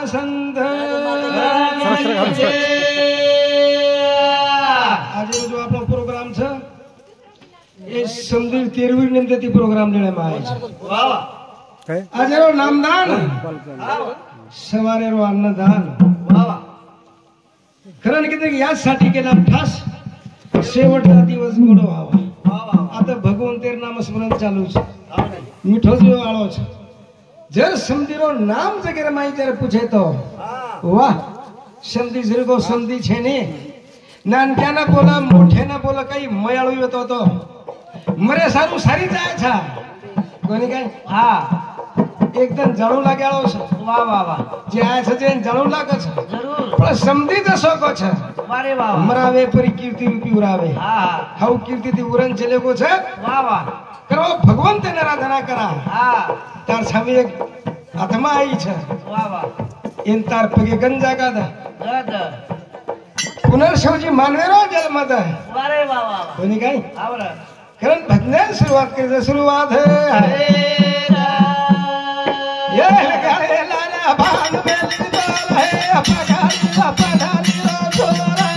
संत आज जो आपला प्रोग्राम छ ये समझ 13वी निमते प्रोग्राम लेणे માં आहे आज रो नामदान सवारे रो अन्नदान कारण किती यासाठी केला ठास शेवटचा दिवस गोड व्हावा आता भगवान तेर नाम स्मरण चालू છે મીઠો જેવો આળો છે जर समधीरो नाम जगेर माई जर पूछे तो वाह समधी जरगो समधी छे ने नानक्याना बोला मोठेना बोला काही मयाळू येतो तो मरे सारू सारी जाय छा कोणी काय हा एकदम जळू लाग्याळो છે वाह वाह वाह जे आय છે જે જળू લાગે છે જરૂર પણ સમધી જશો કો છે વારે વાહ મરાવે પરી કીર્તિ રૂપી ઉરાવે હા હાઉ કીર્તિ થી ઉરન ચલે કો છે વાહ વાહ કરો ભગવાન તેને આરાધના કરા હા તાર સામે એક આત્મા आई છે વાહ વાહ इन तार पगे गंजा गादा गादा पुनर्शिवजी मानवेरो जन्म द वारे वाह वाह कोणी काय आवरा कारण भजनाची सुरुवात करायची सुरुवात है ये गाले लाला भान बेली बोल है अपगाली अपगाली रो छोरा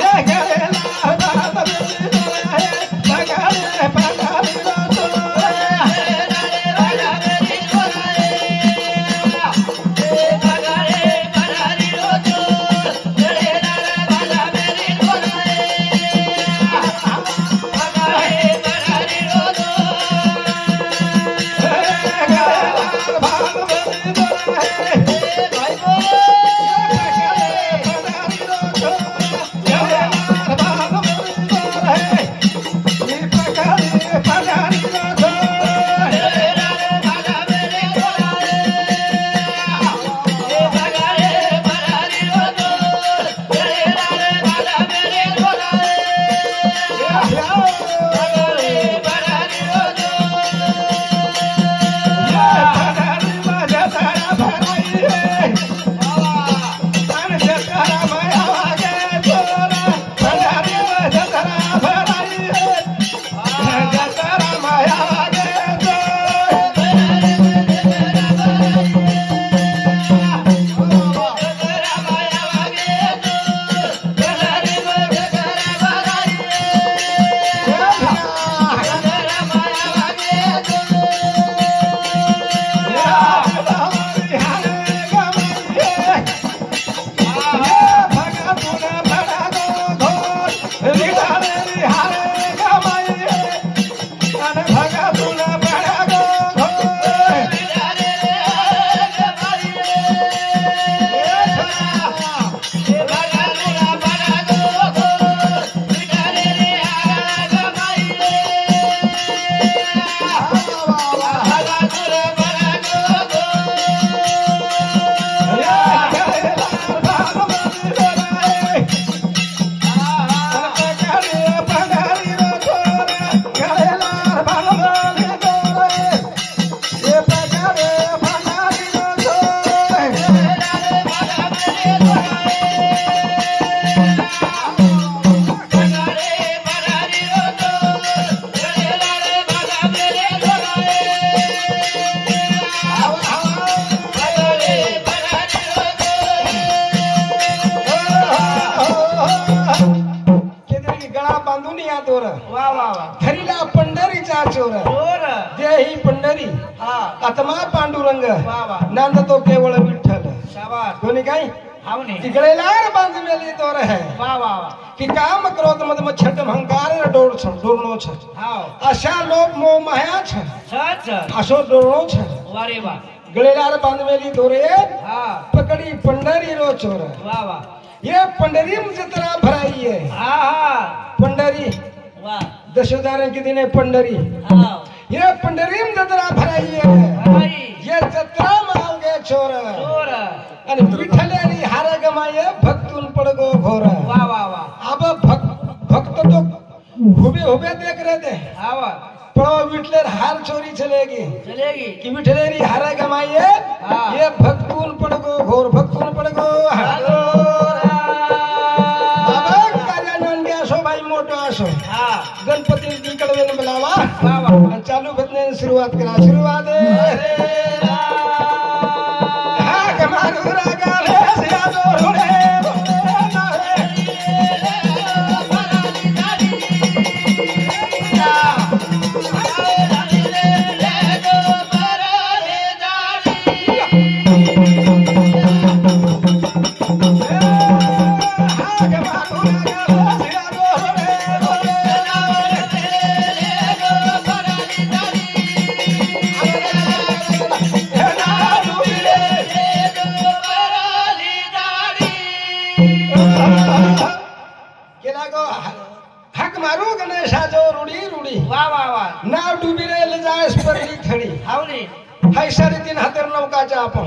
ये गाले लाला भान बेली बोल है अपगाली अपगाली रो छोरा ये गाले राजा बेली बोल है अपगाली अपगाली रो छोरा ये लाला भान बेली बोल है अपगाली अपगाली रो आत्मा पांडुरंग नांद तो केवळ विठ्ठल शाबाश कोणी काय हावने तिगळेलार बांधलेली तोर है वाह वाह की काम क्रोध मद मच्छट अहंकार डोर छ डोरनो छ हाव अशा लोभ मोह माया छ सच असो डोरनो छ वारे वाह गळेलार बांधलेली तोरे हां पकडी पंढरी रो चोर वाह वाह ये पंढरी जत्रा भराई है हां हां पंढरी वाह दशोदारण की दिने पंढरी हां ये पंढरी जत्रा भराई है ये जत्रा मांगे छोर छोर आणि विठ्ठलानी हार गमाये भक्तून पडगो घोर वाह वाह वाह अब भक्त तो हुबे हुबे देख रहे थे हां पड़ो विठ्ठल हार चोरी चलेगी कि विठ्ठलानी हार गमाये ये भक्तून पडगो घोर भक्तून पडगो बाबा कार्यानंद असो भाई मोठो असो गणपती तिकडे बोलावा आणि चालू भजनाने सुरुवात करा. सुरुवात हाक मारू रागाले सियाजो रुडे हाक मारू गणेशाजो रुडी रुडी नाव डुबी रेल जाय स्पर्धी थडी हाय 3.5 हातर नौकाच्या आपण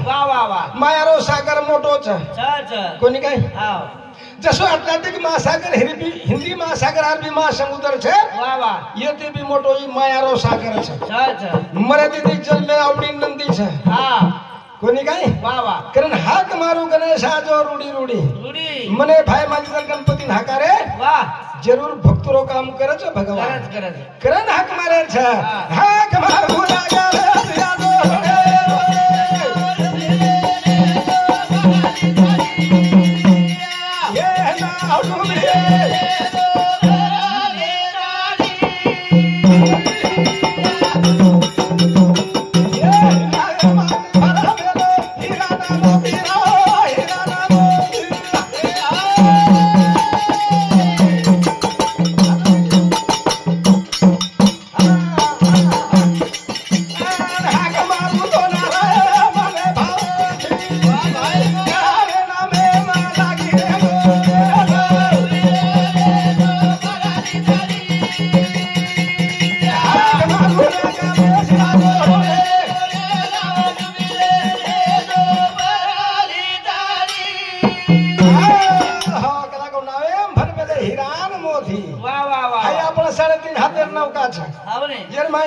मायारो सागर मोठोच कोणी काय जसो अटलांटिक महासागर हिंदी महासागर अरबी महासमुद्र छे येते भी मोटो ई मायारो सागर छे मराठी जल में आवडी नंदी छे कोणी काय कारण हाक मारू गणेशाजो रुडी रुडी मने भाई माझी गणपती हाकारे जरूर भक्तरो काम करच भगवान करण हाक मारे छे हाक मारू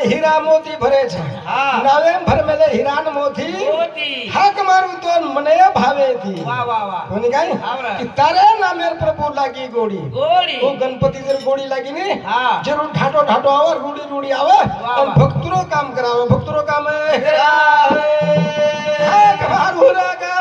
हीरा मोती भरे छे नवेंबर में हिरान मोती हाक मारू तो मने भावे थी कोणी काय की तारे नामेर प्रभु लागी गोडी ओ गणपती जर गोडी लागी ने जरूर ढाटो ढाटो आवे रूडी रूडी आवे और भक्तरो काम करावे भक्तरो काम हाक मारू रागा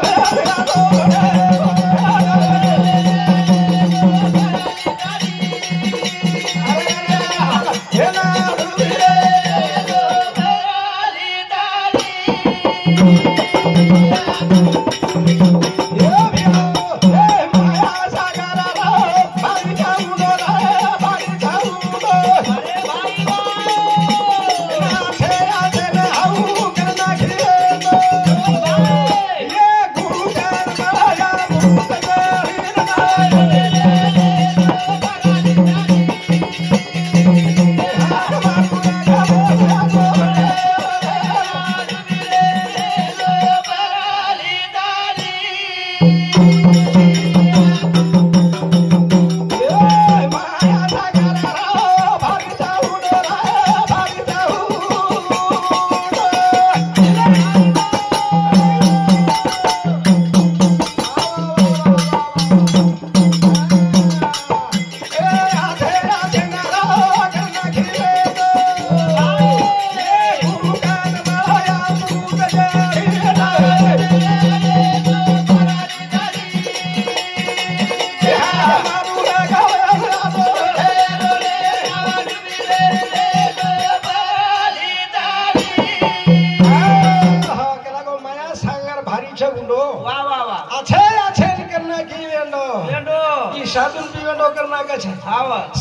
साधुन भी वेंडो करना का छे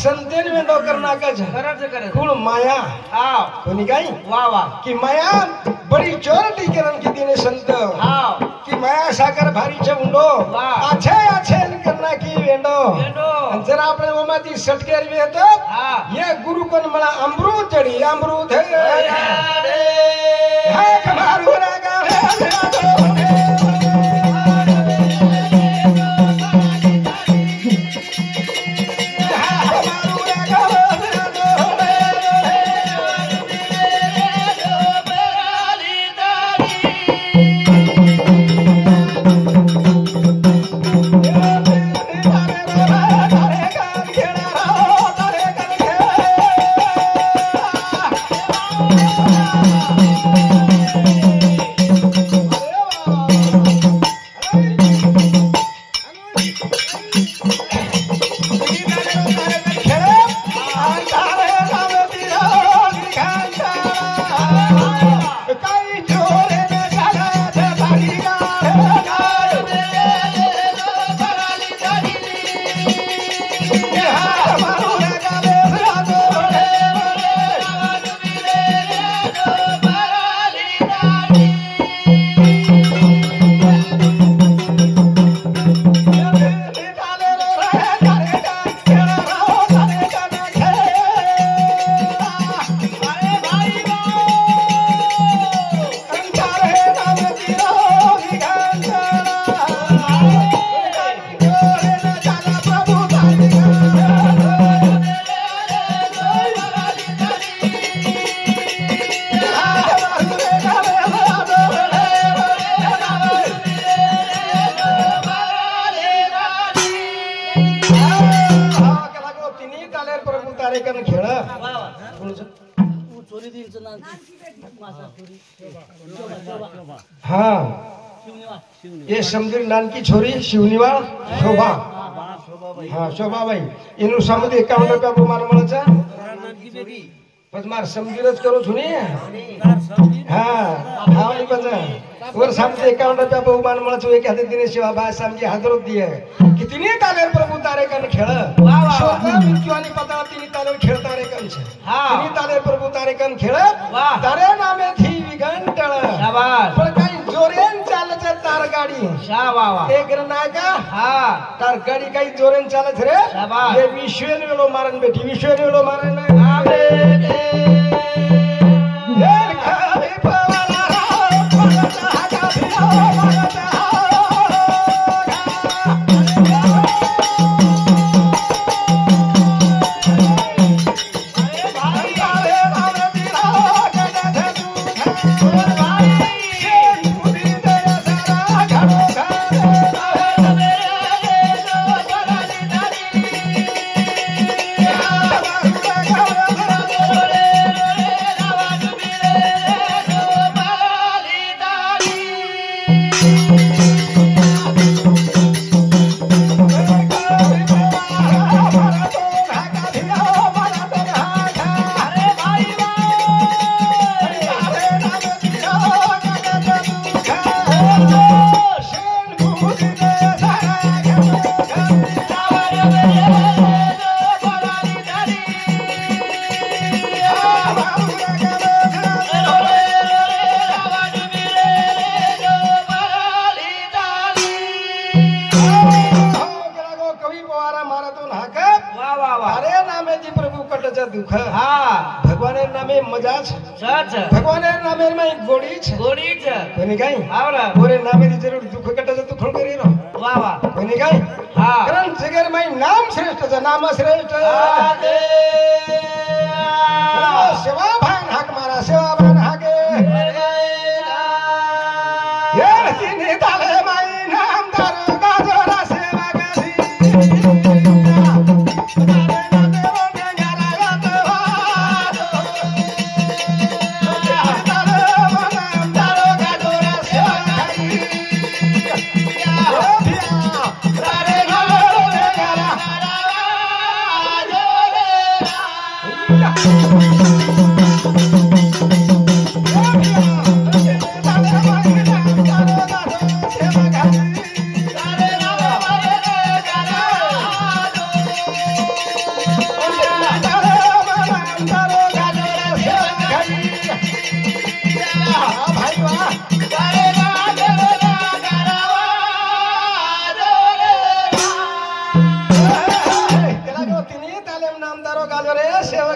संतेन वेंडो करना का छे कुल माया कोणी काय की माया बड़ी चोरटी करन की दिने संत की माया सागर भारी छे उंडो आछे आछे करना की वेंडो जरा आपने ओमाती सटकेर वे तो ये गुरु कोन मला अमृत चढ़ी अमृत है कमारू रागा चोरी दिनचं नाम हाँ ये समझी नानकी छोरी शिवनिवाळ शोभा हाँ शोभा भाई इनु समुद्र 51 रुपया प्रमाण મળે છે बस मार समझीरच करो छुनी हाँ आवली बस और समझे 51 रुपया बहुमान મળે છે एक हाते दिने शिवा भाई समझी हाजर दिए कितनी ताले प्रभु तारे कन खेळ शोभा मित्वानी पता तिनी ताले खेळ तारे कन छे तिनी ताले प्रभु तारे कन खेळ तारे नामे थी विघंटळ शाबाश पण काही जोरेन चालत तार गाडी शाबाश एक नायका हां तार गाडी काही जोरेन चालत रे शाबाश ये विश्वेन वेळो मारन बेटी विश्वेन वेळो मारन आबे भगवान नामे मजाच भगवान नामे में गोडीच कोणी काय ओरे नामे जरूर दुःख कटच तू खळ करी रो वा वा कोणी काय कारण जगर में नाम श्रेष्ठ नाम श्रेष्ठ सेवा भान हाक मारा सेवा भान हाके ये तिने ताले माई नाम दार गाजरा सेवा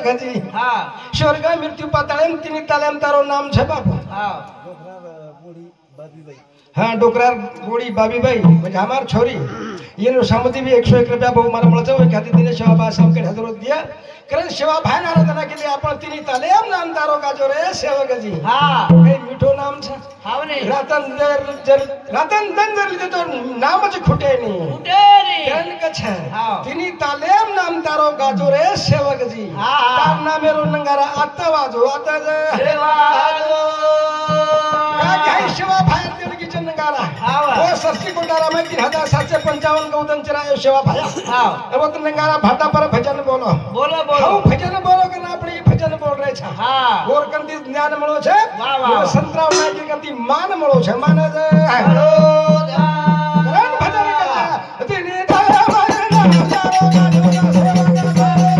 गधी स्वर्ग मृत्यू पाताळेम तिनी तालेम तारो नाम छे बापू हाँ डोकरार गोड़ी बाबीबाई म्हणजे हमार छोरी येनो सामती भी 101 रुपया बहुमान મળે છે ख्याति दिने सेवा बा सब के हजरत दिया कारण सेवा भाई आराधना के लिए आपण तिनी तालेम नाम तारो गाजो रे सेवक जी हां कई मीठो नाम छे हाव ने रतन दंजर लिते तो नाम ज खुटे नहीं कारण के छे तिनी तालेम नाम तारो गाजो रे सेवक जी हां तार नामे रो नंगारा आता वाजो आता सेवा काय सेवा भाई नंगारा वो सस्ती कोटारा में 3755 गौतम चरायो सेवा भाया हां अब तो नंगारा भाटा पर भजन बोलो बोलो बोलो हम भजन बोलो के ना अपनी भजन बोल रहे छा हां और कंती ज्ञान મળો છે વાહ વાહ સંતરાવ નાયક કંતી માન મળો છે માન જ હેલો ધ્યાન ભજન કરે तिनी तारा मायना तारो गाजो सेवा बोलो भजन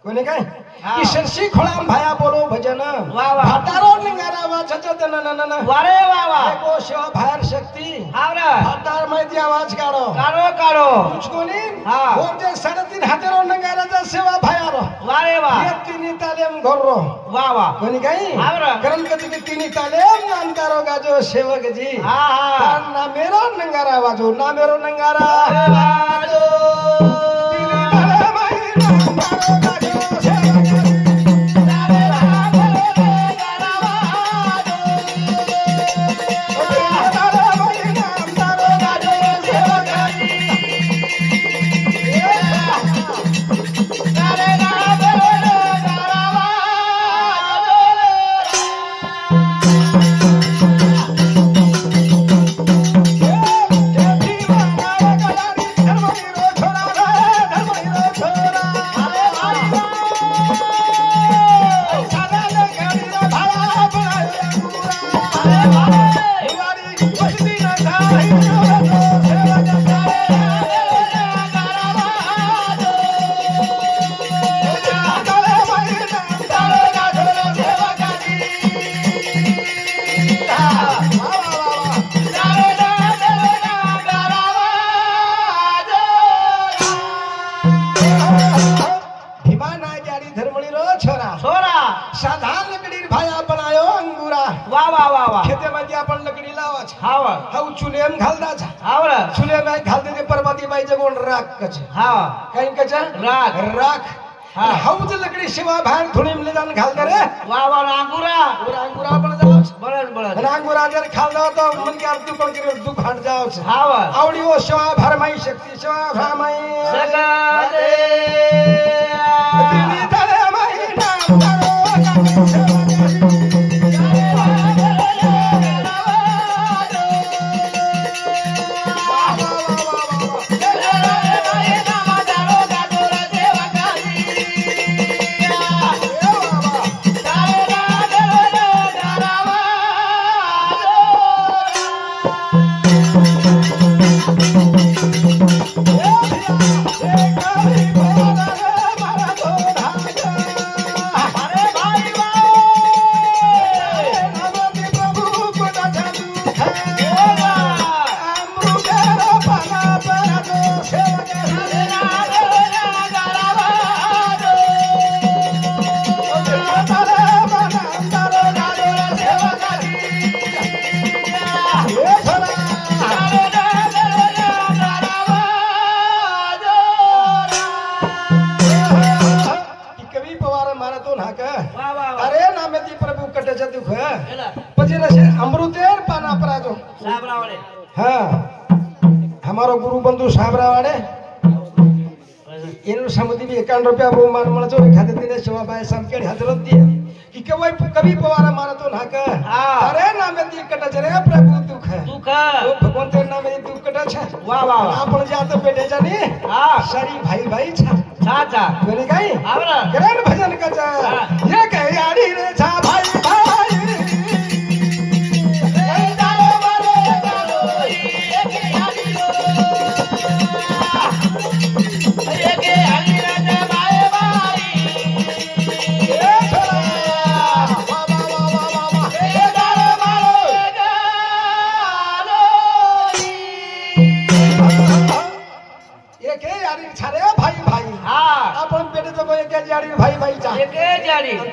कोणी काय की शर्षी खोळाम भाया बोलो भजन वा वा भातारो लिंगारा वाचत न वारे वा वा एको शिवा बाहेर शक्ती आवरा भातार माहिती आवाज काढो काढो काढो कोणी हा ओटे 3.5 हातेरो नंगाराचा सेवा भायारो वारे वा ये तिनी तालेम घोरो वा वा कोणी काही आवरा कारण कधी की तिनी तालेम नामदारो गाजो सेवक जी हा हा ना मेरो नंगारा वाजो ना मेरो नंगारा वाजो तिनी तालेम नामदारो गाजो सेवक जी साधारण लकड़ी भाया बनायो अंगूरा वा वा वा वा खेते मध्ये आपण लकडी लावाच हाव हाऊ चुलेम घालदाचा हाव चुलेम घाल दे पर्वती बाई जगोन राख कच हाव काही कच राख राख हा हाऊ ज लकडी शिवा बाहेर धुणीम ले जान घाल दे रे वा वा अंगुरा अंगूरा आपण जावच बळच बळच आणि अंगूरा जर खाल दाव तो मन के अर्थ पण करे दुख हट जावच हाव आवडी ओ शिवा भरमाई शक्ती शिवा भरमाई सगळे तिनी तळे माई नाम करो हमारो गुरु बंधु साबरावाड़े इन समिति भी 51 रुपया वो मान मन जो खाते दिन सेवा बाय संकेत हजरत दिए कि कभी पवार मारा तो ना का अरे नाम दी कटा जरे प्रभु दुख दुख वो भगवान तेरे नाम दी दुख कटा छ वाह वाह आपण जात बेटे जानी हां सारी भाई भाई छ छा छा कोनी काई आवरा करेन भजन कचा ये कहे आड़ी रे छा भाई भाई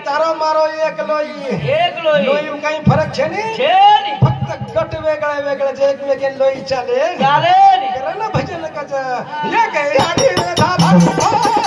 तारो मारो एक लोई लोई काही फरक छे नी फक्त गट वेगळे वेगळे जे एकमेकांना लोई चाले चाले करा ना भजन कच ये काही आडी रे धा भाई